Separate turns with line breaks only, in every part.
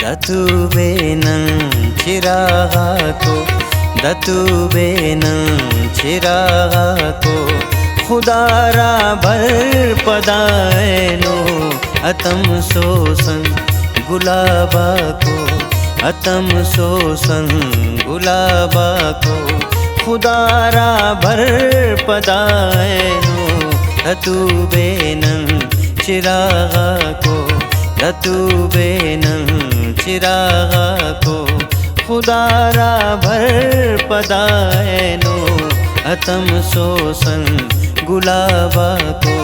दतुबेनं चिरागा दतुबेनं चिरागा खुदारा भर पदायनो अतम सोसन गुलाबा को अतम सोसन गुलाबा को खुदारा भर पदायनो दतुबेनं चिरागा को दतुबेनं चिरागा को खुदारा भर पदायनो अतम सोसन गुलाबा को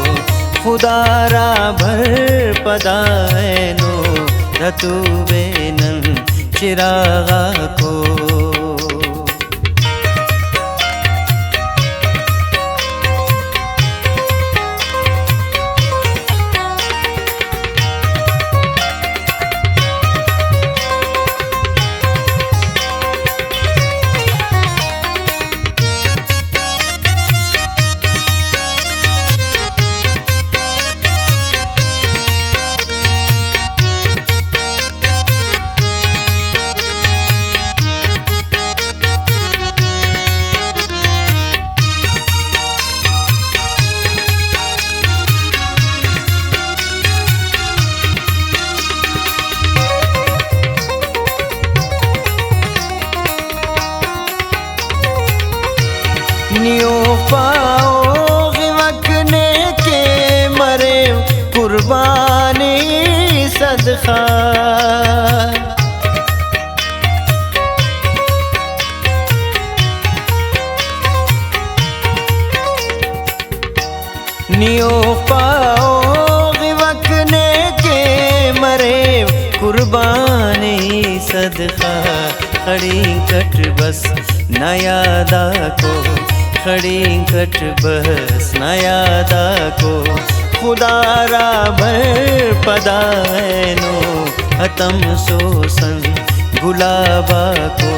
खुदारा भर पदायनो दतुबेनं चिरागा को। नियो पाओ गिवकने के मरे कुर्बानी सदका नियो पाओ गिवकने के मरे कुर्बानी सदका खड़ी कट बस न यादा को खड़ी कट बस न यादा को खुदारा भर पदायनो अतम सोसन गुलाबा को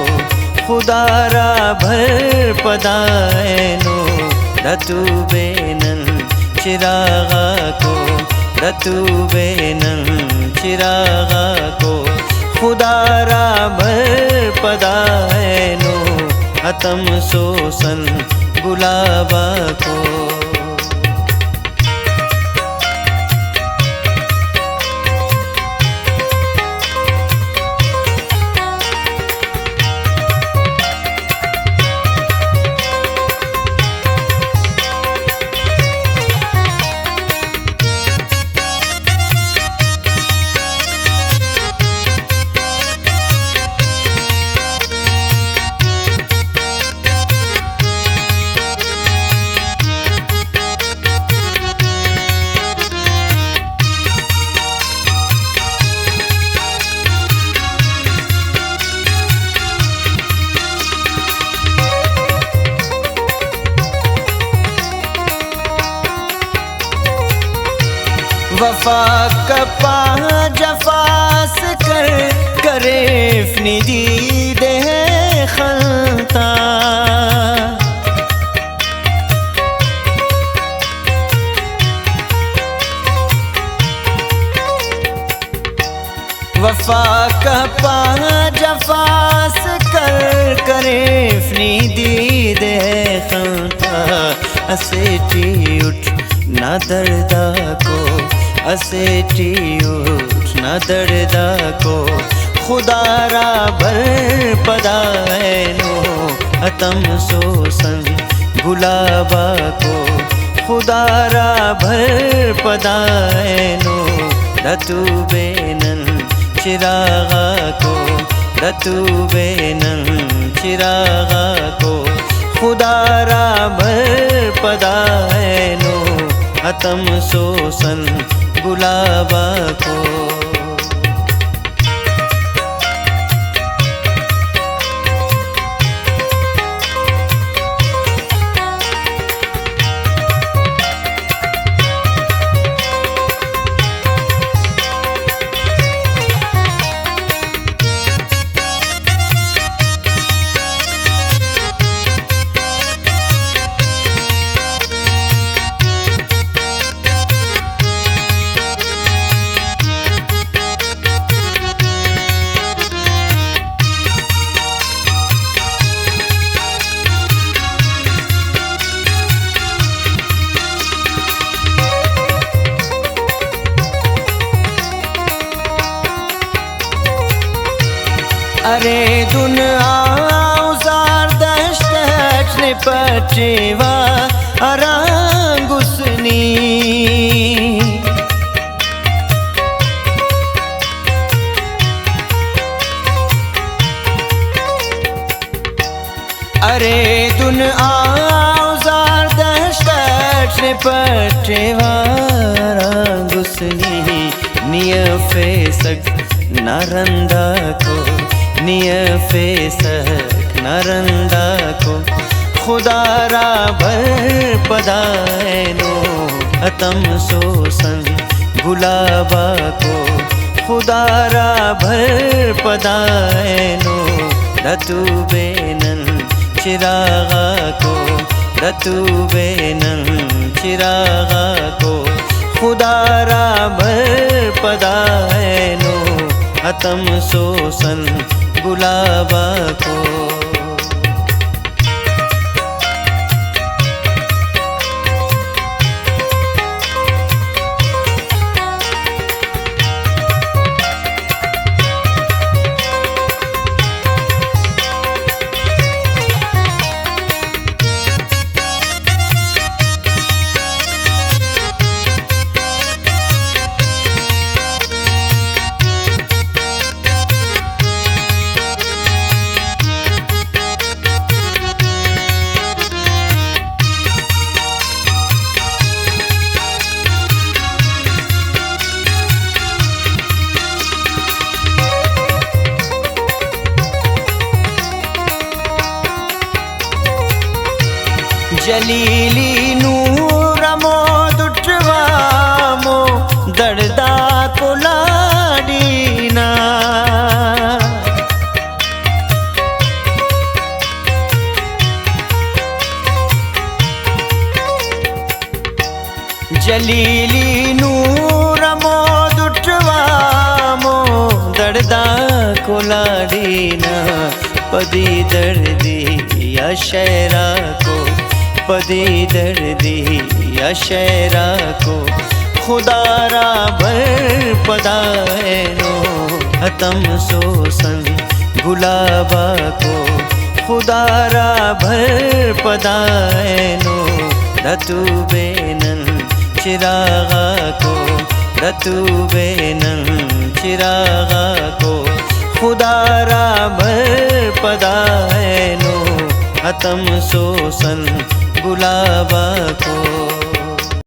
खुदारा भर पदायनो दतुबेनं चिरागा को दतुबेनं चिरागा को खुदारा भर पदायनो अतम सोसन गुलाबा को। वफा कपा जफास कर करे फनीदी दे खलता वफा कपा जफास कर करे फनीदी दे खलता असेटी उठ ना दर्दा को असेटी उठ ना दर्दा को खुदारा भर पदायनो अतम सोसन गुलाबा को खुदारा भर पदायनो दतुबेनं चिरागा को दतुबेनं चिरागा को खुदारा भर पदायनो अतम सोसन गुलाबा को। अरे दुन आउजार दशटने पचेवा अरांगुसनी अरे दुन आउजार दशटने पचेवा अरांगुसनी निय फेसक नरंदा को निय फेसक नरंदा को खुदारा भर पदायनो अतम सोसन गुलाबा को खुदारा भर पदायनो रतु बेनन चिरागा को रतु बेनन चिरागा को खुदारा भर पदायनो अतम सोसन गुलाबा को जलीली नूर मो दुटवा मो दर्दा को लाडीना जलीली नूर मो दुटवा मो दर्दा को लाडीना पदी दर्दी या शहरा को पदी दर्दी या शहरा को खुदारा भर पदायनो हतम सोसन गुलाबा को खुदारा भर पदायनो रतु बेनन चिरागा को रतु बेनन चिरागा को खुदारा भर पदायनो हतम सोसन गुलाबा को